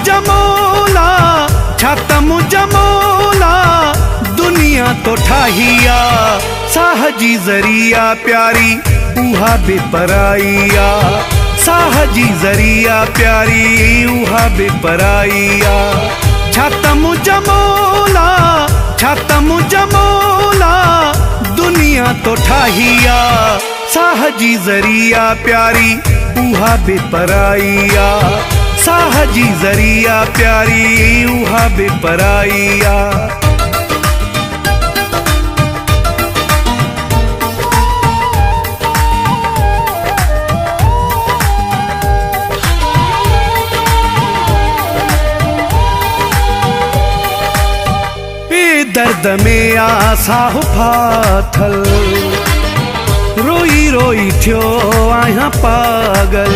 जमोला छातम जमोला दुनिया तो ठाहिया साह जी ज़रिया प्यारी उहा बेपराइया साह जी ज़रिया प्यारी उहा बेपराइया छातम जमोला दुनिया तो ठाहिया साह जी ज़रिया प्यारी उहा बेपराइया साह जी ज़रिया प्यारी उहा बेपराइया। दर्द में आसाह फाथल रोई रोई थियो आया पागल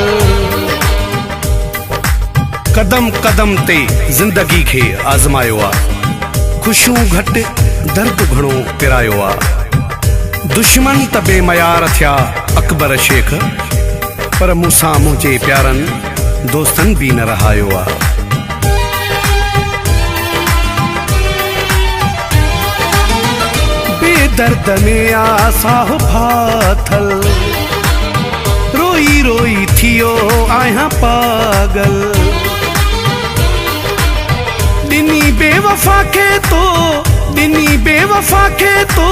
कदम कदम ते जिंदगी के आज़मायो आ खुशियों घट दर्द घणो पिरायो आ दुश्मन त बेमयार थिया अकबर शेख पर मूंसां मुंहिंजे प्यारन दोस्तन भी न रहायो आ। दर्द में आसाह फाथल रोई रोई थियो आया पागल दिनी बेवफा के तो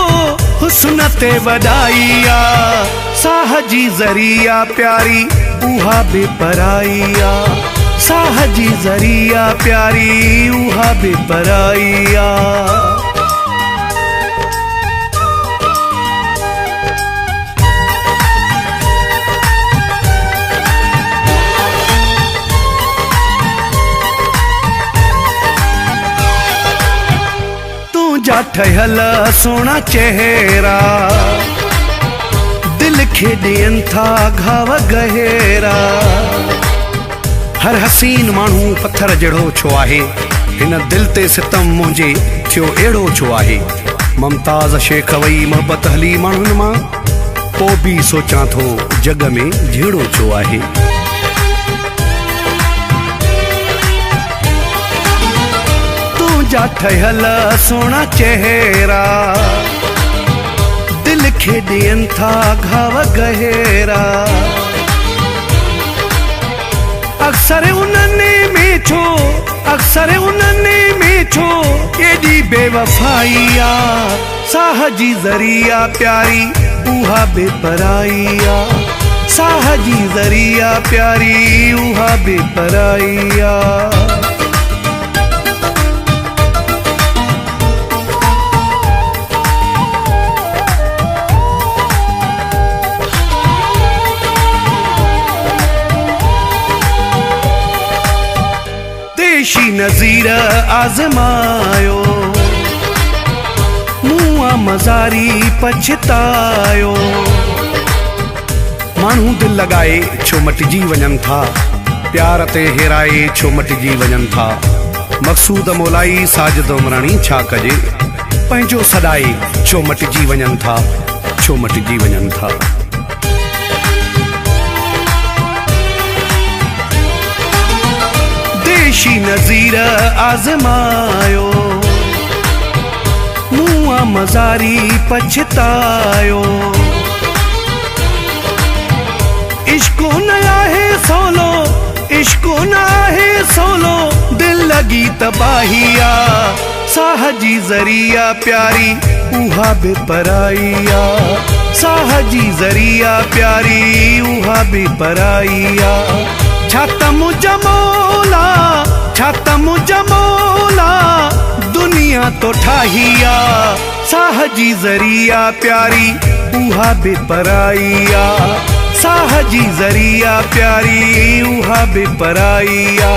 हुस्न ते वडाइया साह जी ज़रिया प्यारी उहा बेपराइया साह जी ज़रिया प्यारी उहा बेपराइया। जा ठहल सोना चेहरा दिल खे ॾियनि था घाव गहरा हर हसीन माण्हू पत्थर जहिड़ो छो आहे हिन दिल ते सितम मुंहिंजे थियो अहिड़ो छो आहे मुमताज़ शेख वई मोहबत हली माण्हुनि मां पोइ बि सोचां थो जग में जहिड़ो छो आहे। जा ठहल सोना चेहरा दिल खे ॾियनि था घाव गहरा अक्सर उन्हनि में छो एॾी बेवफाइया साह जी ज़रिया प्यारी उहा बेपराइया साह जी ज़रिया प्यारी उहा बेपराइया। देशी नज़ीर आज़मायो मुआ मज़ारी पछतायो माण्हू दिल लगाए छो मटिजी वञनि था प्यार ते हेराए छो मटिजी वञनि था मक़सूद मोलाई साजिद उमराणी छा कजे पंहिंजो सॾाए छो मटिजी वञनि था छो मटिजी वञनि था। देशी नज़ीर आज़मायो मुआ मज़ारी पछतायो इश्को न आहे सोलो दिल लगी तबाहिया साह जी ज़रिया प्यारी उहा बेपराइया साह जी ज़रिया प्यारी उहा बेपराइया। छातम जमोला दुनिया तो ठाहिया साह जी ज़रिया प्यारी उहा बेपराइया साह जी ज़रिया प्यारी उहा बेपराइया।